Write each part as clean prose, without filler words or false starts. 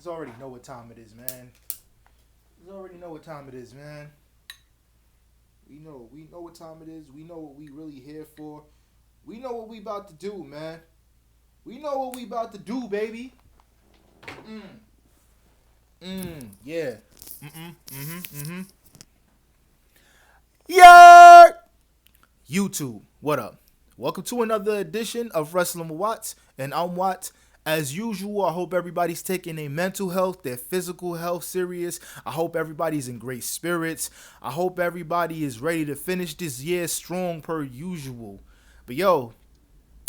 Just already know what time it is, man. Just already know what time it is, man. We know what time it is. We know what we really here for. We know what we about to do, man. We know what we about to do, baby. Mm. Yeah. Yeah. YouTube, what up? Welcome to another edition of Wrestling with Watts, and I'm Watts. As usual, I hope everybody's taking their mental health, their physical health serious. I hope everybody's in great spirits. I hope everybody is ready to finish this year strong per usual. But yo,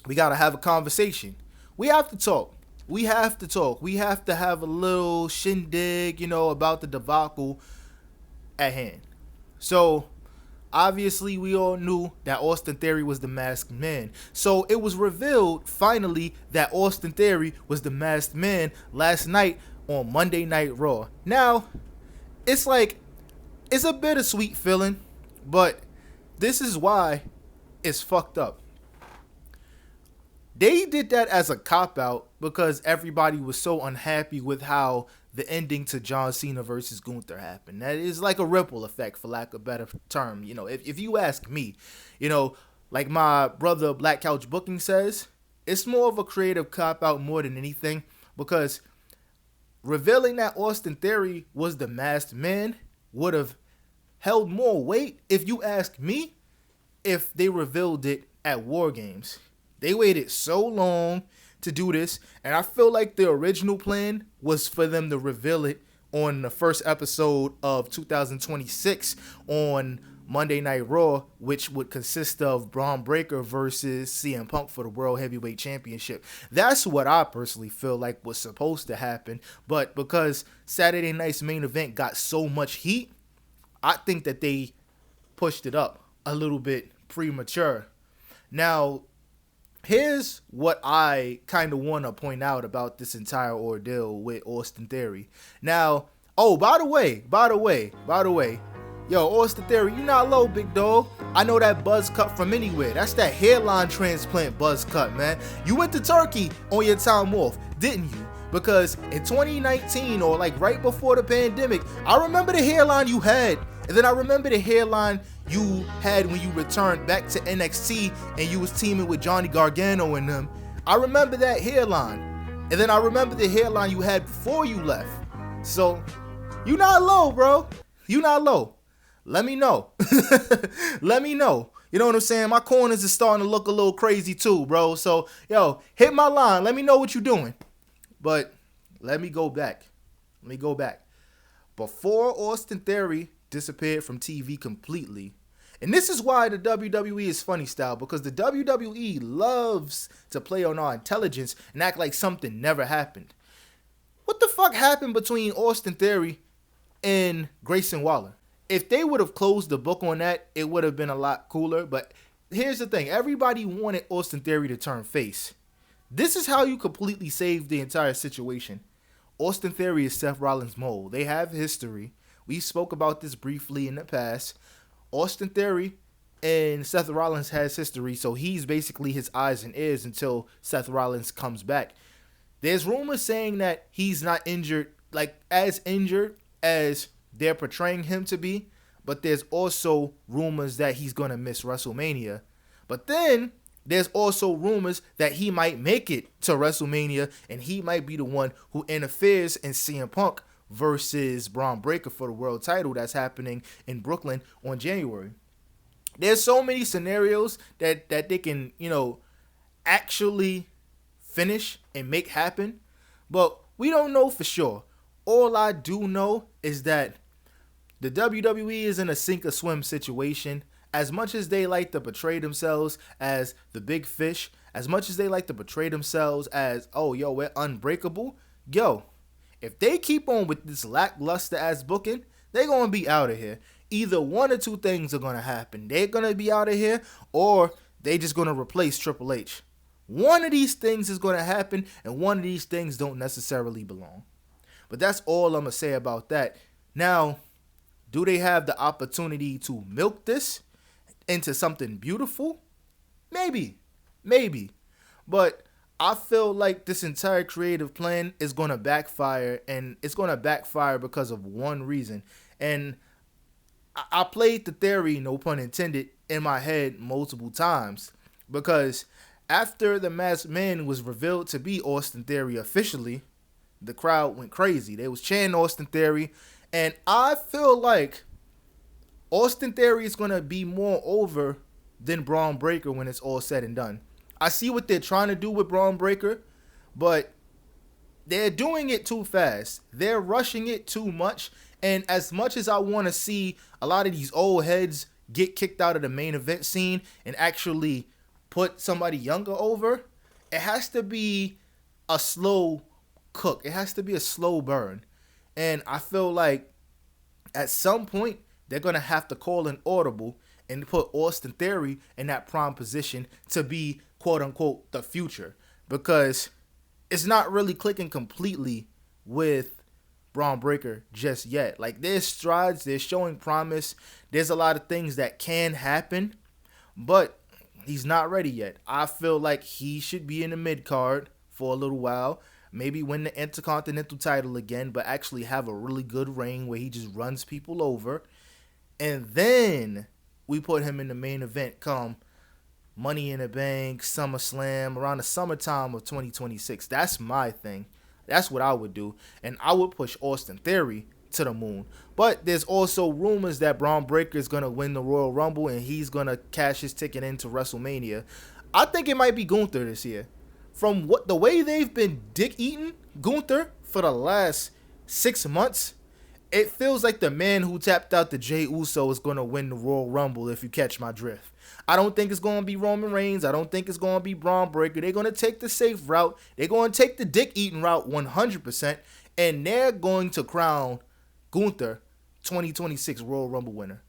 we gotta have a conversation. We have to talk. We have to talk. We have to have a little shindig, about the debacle at hand. So, obviously, we all knew that Austin Theory was the masked man. So it was revealed finally that Austin Theory was the masked man last night on Monday Night Raw. Now, it's a bittersweet feeling, but this is why it's fucked up. They did that as a cop-out because everybody was so unhappy with how the ending to John Cena versus Gunther happened. That is like a ripple effect, for lack of a better term. If you ask me, like my brother Black Couch Booking says, it's more of a creative cop-out more than anything, because revealing that Austin Theory was the masked man would have held more weight, if you ask me, if they revealed it at War Games. They waited so long to do this, and I feel like the original plan was for them to reveal it on the first episode of 2026 on Monday Night Raw, which would consist of Braun Breaker versus CM Punk for the World Heavyweight Championship. That's what I personally feel like was supposed to happen, but because Saturday night's main event got so much heat, I think that they pushed it up a little bit premature. Now, here's what I kind of want to point out about this entire ordeal with Austin Theory. Now, by the way, yo, Austin Theory, you not low, big dog. I know that buzz cut from anywhere. That's that hairline transplant buzz cut, man. You went to Turkey on your time off, didn't you? Because in 2019, or like right before the pandemic, I remember the hairline you had. And then I remember the hairline you had when you returned back to NXT and you was teaming with Johnny Gargano and them. I remember that hairline. And then I remember the hairline you had before you left. So, you not low, bro. You not low. Let me know. Let me know. You know what I'm saying? My corners is starting to look a little crazy too, bro. So, yo, hit my line. Let me know what you're doing. But let me go back. Before Austin Theory disappeared from TV completely. And this is why the WWE is funny style, because the WWE loves to play on our intelligence and act like something never happened. What the fuck happened between Austin Theory and Grayson Waller? If they would have closed the book on that, it would have been a lot cooler. But here's the thing. Everybody wanted Austin Theory to turn face. This is how you completely save the entire situation. Austin Theory is Seth Rollins' mole. They have history. We spoke about this briefly in the past. Austin Theory and Seth Rollins has history, so he's basically his eyes and ears until Seth Rollins comes back. There's rumors saying that he's not injured, like as injured as they're portraying him to be, but there's also rumors that he's going to miss WrestleMania. But then there's also rumors that he might make it to WrestleMania and he might be the one who interferes in CM Punk versus Braun Breaker for the world title that's happening in Brooklyn on January. There's so many scenarios that they can, actually finish and make happen, but we don't know for sure. All I do know is that the WWE is in a sink or swim situation. As much as they like to portray themselves as the big fish, as much as they like to portray themselves as, we're unbreakable, if they keep on with this lackluster ass booking, they're going to be out of here. Either one or two things are going to happen. They're going to be out of here, or they just going to replace Triple H. One of these things is going to happen, and one of these things don't necessarily belong. But that's all I'm going to say about that. Now, do they have the opportunity to milk this into something beautiful? Maybe. But I feel like this entire creative plan is going to backfire, and it's going to backfire because of one reason. And I played the theory, no pun intended, in my head multiple times because after the Masked Man was revealed to be Austin Theory officially, the crowd went crazy. They was chanting Austin Theory, and I feel like Austin Theory is gonna be more over than Braun Breaker when it's all said and done. I see what they're trying to do with Braun Breaker, but they're doing it too fast. They're rushing it too much. And as much as I want to see a lot of these old heads get kicked out of the main event scene and actually put somebody younger over, it has to be a slow cook. It has to be a slow burn. And I feel like at some point they're gonna have to call an audible and put Austin Theory in that prime position to be quote unquote the future, because it's not really clicking completely with Braun Breaker just yet. Like, there's strides, they're showing promise, there's a lot of things that can happen, but he's not ready yet. I feel like he should be in the mid card for a little while, maybe win the Intercontinental title again, but actually have a really good reign where he just runs people over, and then we put him in the main event come Money in the Bank, SummerSlam, around the summertime of 2026. That's my thing. That's what I would do. And I would push Austin Theory to the moon. But there's also rumors that Braun Breaker is going to win the Royal Rumble and he's going to cash his ticket into WrestleMania. I think it might be Gunther this year. From what the way they've been dick eating Gunther for the last 6 months, it feels like the man who tapped out the Jey Uso is going to win the Royal Rumble, if you catch my drift. I don't think it's going to be Roman Reigns. I don't think it's going to be Braun Breaker. They're going to take the safe route. They're going to take the dick-eating route 100%, and they're going to crown Gunther 2026 Royal Rumble winner.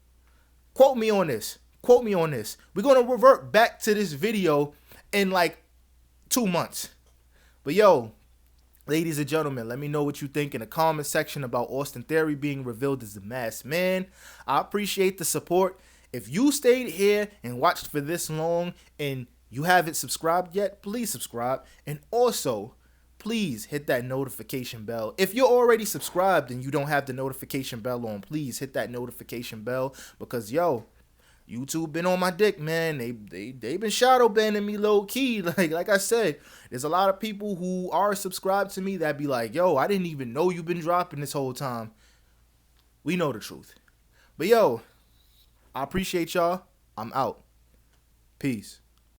Quote me on this. Quote me on this. We're going to revert back to this video in like 2 months. But yo, ladies and gentlemen, let me know what you think in the comment section about Austin Theory being revealed as the Masked Man. I appreciate the support. If you stayed here and watched for this long and you haven't subscribed yet, please subscribe. And also, please hit that notification bell. If you're already subscribed and you don't have the notification bell on, please hit that notification bell because, yo, YouTube been on my dick, man. They been shadow banning me low key. Like I said, there's a lot of people who are subscribed to me that be like, yo, I didn't even know you've been dropping this whole time. We know the truth. But yo, I appreciate y'all. I'm out. Peace.